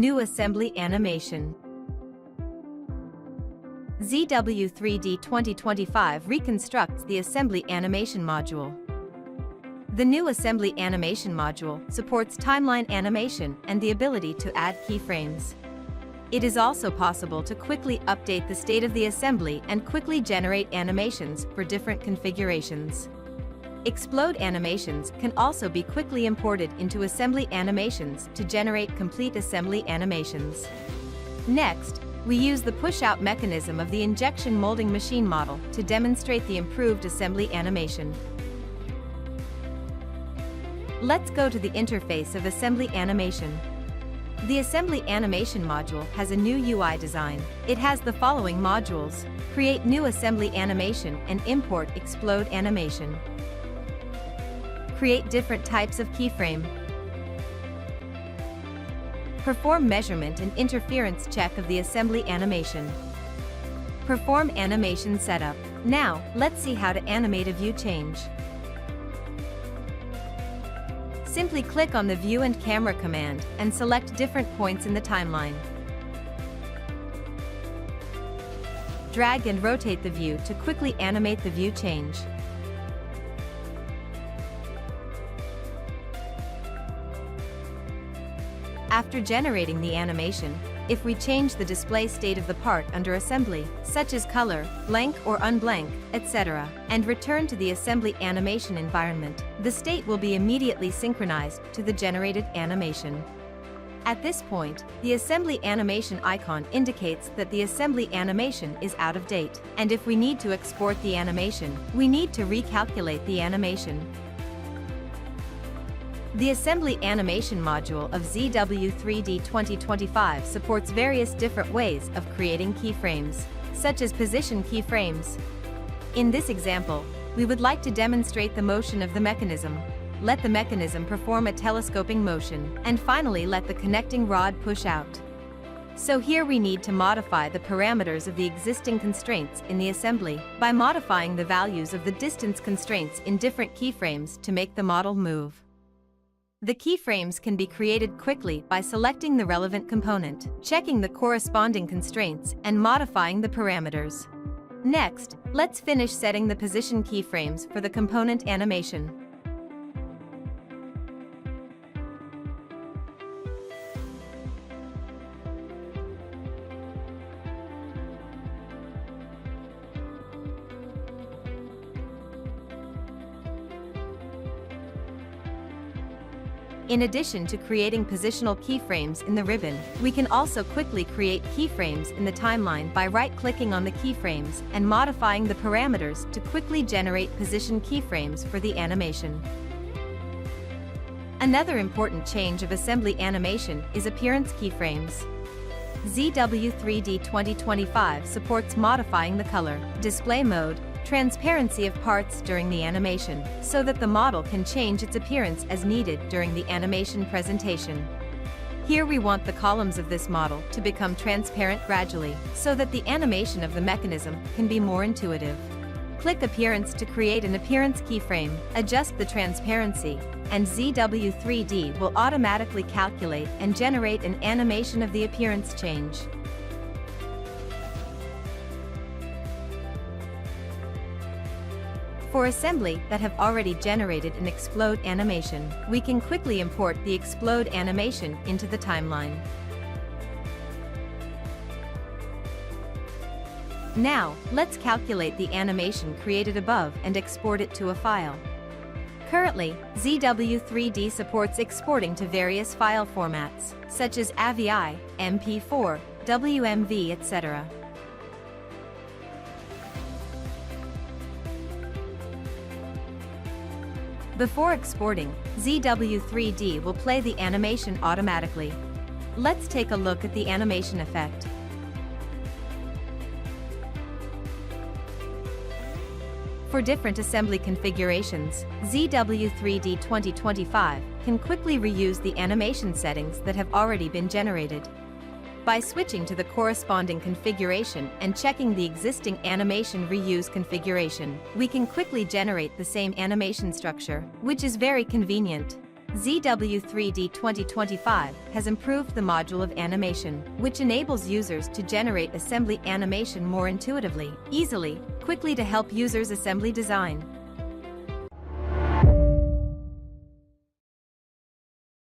New Assembly Animation. ZW3D 2025 reconstructs the Assembly Animation module. The new Assembly Animation module supports timeline animation and the ability to add keyframes. It is also possible to quickly update the state of the assembly and quickly generate animations for different configurations. Explode animations can also be quickly imported into assembly animations to generate complete assembly animations. Next, we use the push-out mechanism of the injection molding machine model to demonstrate the improved assembly animation. Let's go to the interface of assembly animation. The assembly animation module has a new UI design. It has the following modules: create new assembly animation and import explode animation. Create different types of keyframe. Perform measurement and interference check of the assembly animation. Perform animation setup. Now, let's see how to animate a view change. Simply click on the View and Camera command and select different points in the timeline. Drag and rotate the view to quickly animate the view change. After generating the animation, if we change the display state of the part under assembly, such as color, blank or unblank, etc., and return to the assembly animation environment, the state will be immediately synchronized to the generated animation. At this point, the assembly animation icon indicates that the assembly animation is out of date, and if we need to export the animation, we need to recalculate the animation. The Assembly Animation module of ZW3D 2025 supports various different ways of creating keyframes, such as position keyframes. In this example, we would like to demonstrate the motion of the mechanism. Let the mechanism perform a telescoping motion, and finally let the connecting rod push out. So here we need to modify the parameters of the existing constraints in the assembly by modifying the values of the distance constraints in different keyframes to make the model move. The keyframes can be created quickly by selecting the relevant component, checking the corresponding constraints, and modifying the parameters. Next, let's finish setting the position keyframes for the component animation. In addition to creating positional keyframes in the ribbon, we can also quickly create keyframes in the timeline by right-clicking on the keyframes and modifying the parameters to quickly generate position keyframes for the animation. Another important change of assembly animation is appearance keyframes. ZW3D 2025 supports modifying the color, display mode, transparency of parts during the animation, so that the model can change its appearance as needed during the animation presentation. Here we want the columns of this model to become transparent gradually, so that the animation of the mechanism can be more intuitive. Click Appearance to create an appearance keyframe, adjust the transparency, and ZW3D will automatically calculate and generate an animation of the appearance change. For assembly that have already generated an explode animation, we can quickly import the explode animation into the timeline. Now, let's calculate the animation created above and export it to a file. Currently, ZW3D supports exporting to various file formats, such as AVI, MP4, WMV, etc. Before exporting, ZW3D will play the animation automatically. Let's take a look at the animation effect. For different assembly configurations, ZW3D 2025 can quickly reuse the animation settings that have already been generated. By switching to the corresponding configuration and checking the existing animation reuse configuration, we can quickly generate the same animation structure, which is very convenient. ZW3D 2025 has improved the module of animation, which enables users to generate assembly animation more intuitively, easily, quickly to help users assembly design.